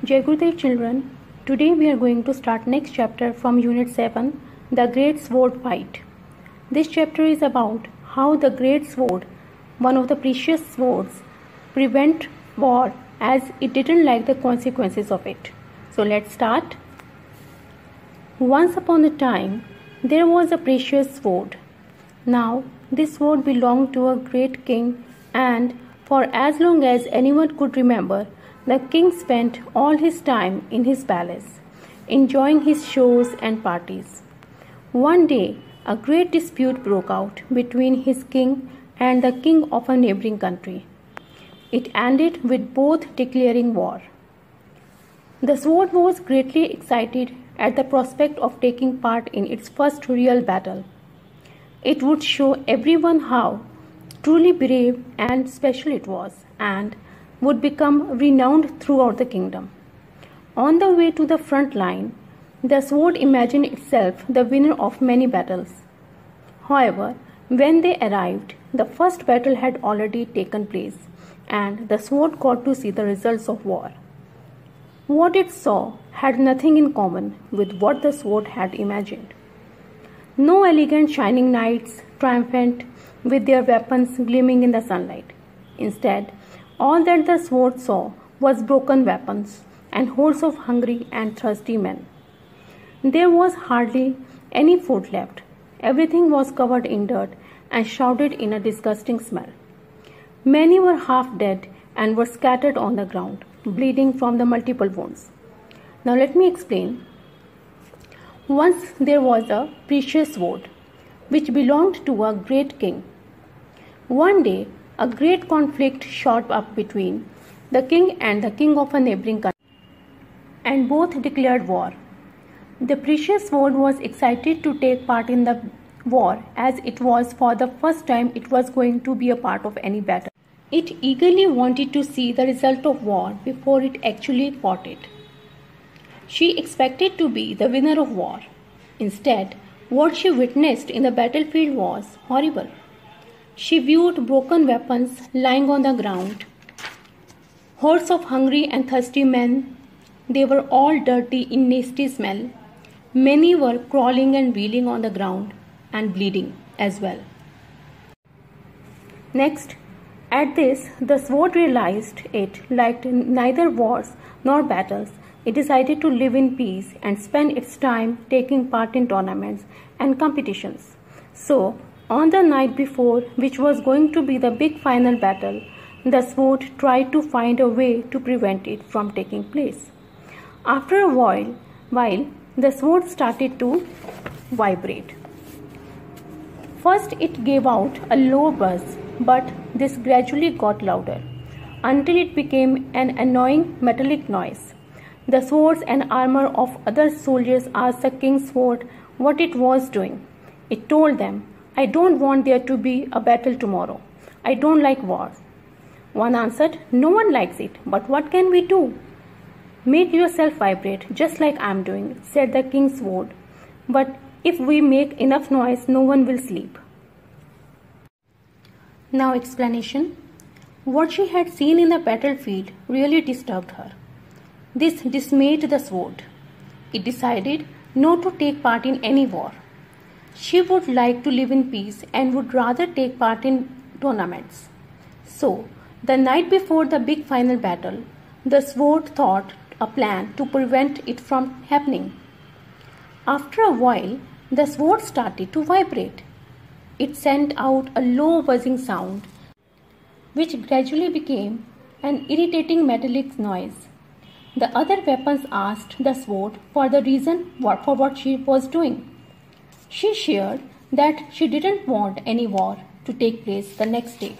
Jai Gurudev children, today we are going to start next chapter from Unit 7, The Great Sword Fight. This chapter is about how the Great Sword, one of the precious swords, prevent war as it didn't like the consequences of it. So let's start. Once upon a time, there was a precious sword. Now, this sword belonged to a great king, and for as long as anyone could remember, the king spent all his time in his palace, enjoying his shows and parties. One day, a great dispute broke out between his king and the king of a neighboring country. It ended with both declaring war. The sword was greatly excited at the prospect of taking part in its first real battle. It would show everyone how truly brave and special it was, and would become renowned throughout the kingdom. On the way to the front line, the sword imagined itself the winner of many battles. However, when they arrived, the first battle had already taken place, and the sword got to see the results of war. What it saw had nothing in common with what the sword had imagined. No elegant shining knights triumphant with their weapons gleaming in the sunlight. Instead, all that the sword saw was broken weapons and hordes of hungry and thirsty men. There was hardly any food left. Everything was covered in dirt and shrouded in a disgusting smell. Many were half dead and were scattered on the ground, bleeding from the multiple wounds. Now let me explain. Once there was a precious sword which belonged to a great king. One day, a great conflict shot up between the king and the king of a neighboring country, and both declared war. The precious sword was excited to take part in the war, as it was for the first time it was going to be a part of any battle. It eagerly wanted to see the result of war before it actually fought it. She expected to be the winner of war. Instead, what she witnessed in the battlefield was horrible. She viewed broken weapons lying on the ground, hordes of hungry and thirsty men. They were all dirty in nasty smell. Many were crawling and reeling on the ground and bleeding as well. Next, at this, the sword realized it liked neither wars nor battles. It decided to live in peace and spend its time taking part in tournaments and competitions. So, on the night before, which was going to be the big final battle, the sword tried to find a way to prevent it from taking place. After a while, the sword started to vibrate. First, it gave out a low buzz, but this gradually got louder until it became an annoying metallic noise. The swords and armor of other soldiers asked the king's sword what it was doing. It told them, "I don't want there to be a battle tomorrow. I don't like war." One answered, "No one likes it, but what can we do?" "Make yourself vibrate, just like I'm doing," said the king's sword. "But if we make enough noise, no one will sleep." Now explanation. What she had seen in the battlefield really disturbed her. This dismayed the sword. It decided not to take part in any war. She would like to live in peace and would rather take part in tournaments. So, the night before the big final battle, the sword thought a plan to prevent it from happening. After a while, the sword started to vibrate. It sent out a low buzzing sound, which gradually became an irritating metallic noise. The other weapons asked the sword for the reason for what she was doing. She shared that she didn't want any war to take place the next day.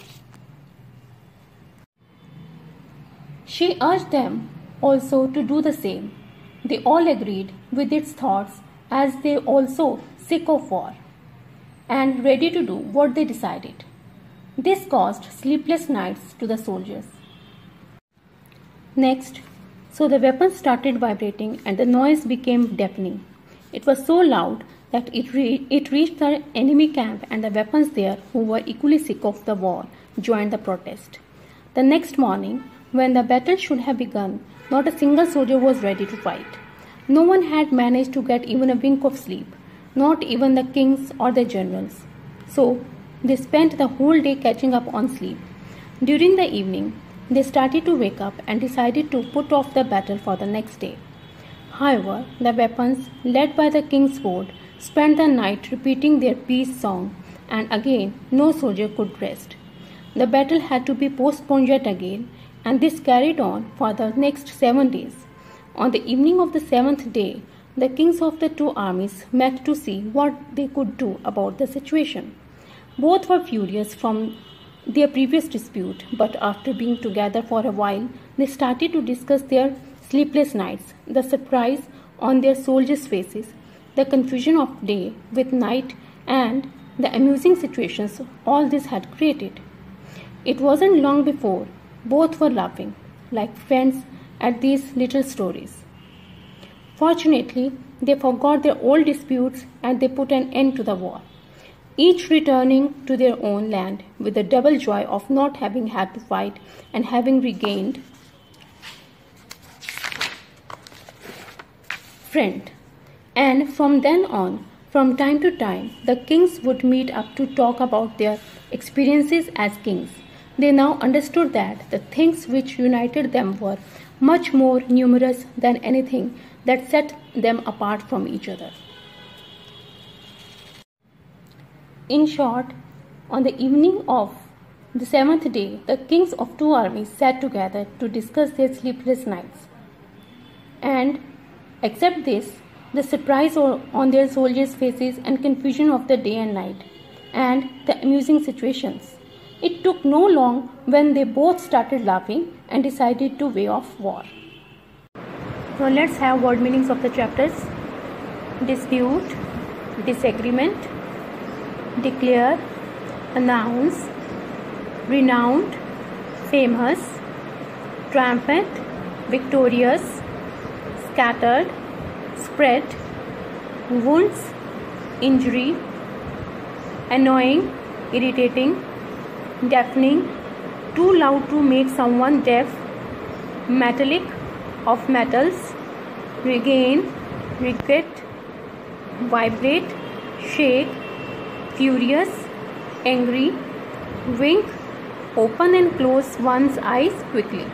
She urged them also to do the same. They all agreed with its thoughts, as they also sick of war and ready to do what they decided. This caused sleepless nights to the soldiers. Next, so the weapons started vibrating and the noise became deafening. It was so loud that it reached the enemy camp, and the weapons there, who were equally sick of the war, joined the protest. The next morning, when the battle should have begun, not a single soldier was ready to fight. No one had managed to get even a wink of sleep, not even the kings or the generals. So, they spent the whole day catching up on sleep. During the evening, they started to wake up and decided to put off the battle for the next day. However, the weapons, led by the king's sword, spent the night repeating their peace song, and again no soldier could rest. The battle had to be postponed yet again, and this carried on for the next 7 days. On the evening of the 7th day, the kings of the two armies met to see what they could do about the situation. Both were furious from their previous dispute, but after being together for a while, they started to discuss their sleepless nights, the surprise on their soldiers' faces, the confusion of day with night, and the amusing situations all this had created. It wasn't long before both were laughing, like friends, at these little stories. Fortunately, they forgot their old disputes and they put an end to the war, each returning to their own land with the double joy of not having had to fight and having regained friend. And from then on, from time to time, the kings would meet up to talk about their experiences as kings. They now understood that the things which united them were much more numerous than anything that set them apart from each other. In short, on the evening of the 7th day, the kings of two armies sat together to discuss their sleepless nights. And except this, the surprise on their soldiers' faces and confusion of the day and night, and the amusing situations. It took no long when they both started laughing and decided to wave off war. Now let's have word meanings of the chapters. Dispute, disagreement, declare, announce, renowned, famous, triumphant, victorious, scattered, spread, wounds, injury, annoying, irritating, deafening, too loud to make someone deaf, metallic, of metals, regain, regret, vibrate, shake, furious, angry, wink, open and close one's eyes quickly.